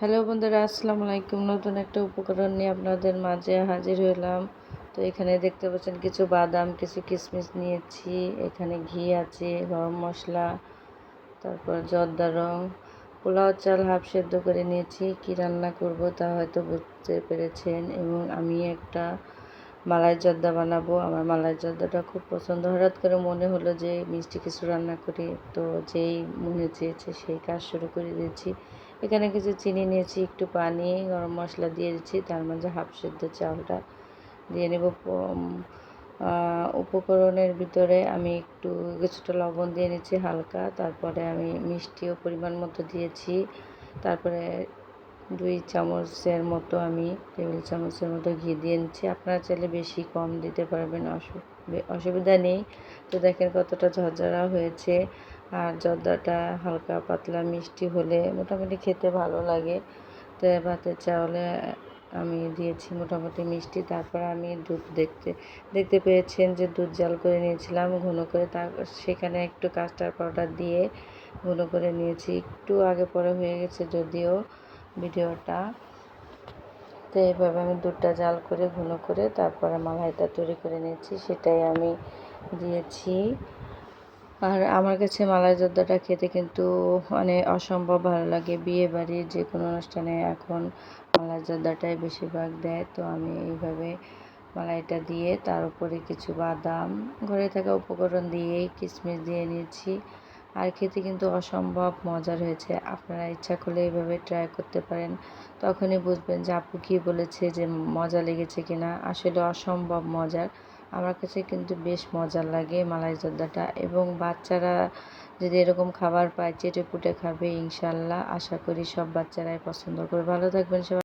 Hello বন্ধুরা, আসসালামু আলাইকুম। নতুন একটা উপকরণ নিয়ে আপনাদের মাঝে হাজির হলাম। তো এখানে দেখতে পাচ্ছেন কিছু বাদাম, কিছু কিশমিশ নিয়েছি। এখানে ঘি আছে, গরম মশলা, তারপর জর্দা রং, পোলাও চাল হাফ সেদ্ধ করে নিয়েছি। কি রান্না করব তা হয়তো বুঝতে পেরেছেন। এবং আমি একটা মালাই জর্দা বানাবো। আমার মালাই জর্দাটা খুব পছন্দ। হঠাৎ করে মনে হলো যে মিষ্টি কিছু রান্না করি, তো যেই মনে চেয়েছে সেই কাজ শুরু করে দিয়েছি। এখানে কিছু চিনি নিয়েছি, একটু পানি, গরম মশলা দিয়ে দিচ্ছি, তার মাঝে হাফ সেদ্ধ চালটা দিয়ে নেব। উপকরণের ভিতরে আমি একটু কিছুটা লবণ দিয়ে নিচ্ছি হালকা, তারপরে আমি মিষ্টিও পরিমাণ মতো দিয়েছি। তারপরে 2 চামচের মতো আমি টেবিল চামচের মতো ঘি দিয়ে নিচ্ছি। আপনারা চাইলে বেশি কম দিতে পারবেন, অসুবিধা নেই। তো দেখেন কতটা ঝরঝরা হয়েছে। আর জর্দাটা হালকা পাতলা মিষ্টি হলে মোটামুটি খেতে ভালো লাগে। তো ভাতের চাউলে আমি দিয়েছি মোটামুটি মিষ্টি। তারপর আমি দুধ দেখতে পেয়েছেন যে দুধ জাল করে নিয়েছিলাম ঘন করে, সেখানে একটু কাস্টার্ড পাউডার দিয়ে ঘন করে নিয়েছি। একটু আগে পরে হয়ে গেছে যদিও ভিডিওটা। তো এইভাবে আমি দুধটা জাল করে ঘন করে তারপরে মালাইটা তৈরি করে নিয়েছি, সেটাই আমি দিয়েছি। আর আমার কাছে মালাই জর্দাটা খেতে কিন্তু মানে অসম্ভব ভালো লাগে। বিয়ে বাড়ির যে কোনো অনুষ্ঠানে এখন মালাই জর্দাটাই বেশিরভাগ দেয়। তো আমি এইভাবে মালাইটা দিয়ে তার উপরে কিছু বাদাম, ঘরে থাকা উপকরণ দিয়েই কিশমিশ দিয়ে নিয়েছি। আর খেতে কিন্তু অসম্ভব মজার হয়েছে। আপনারা ইচ্ছা করলে এইভাবে ট্রাই করতে পারেন, তখনই বুঝবেন যে আপু কী বলেছে যে মজা লেগেছে কিনা। আসলে অসম্ভব মজার। আমার কাছে কিন্তু বেশ মজার লাগে মালাই জর্দাটা। এবং বাচ্চারা যদি এরকম খাবার পায় চেটেপুটে খাবে ইনশাল্লাহ। আশা করি সব বাচ্চারাই পছন্দ করে। ভালো থাকবেন সবাই।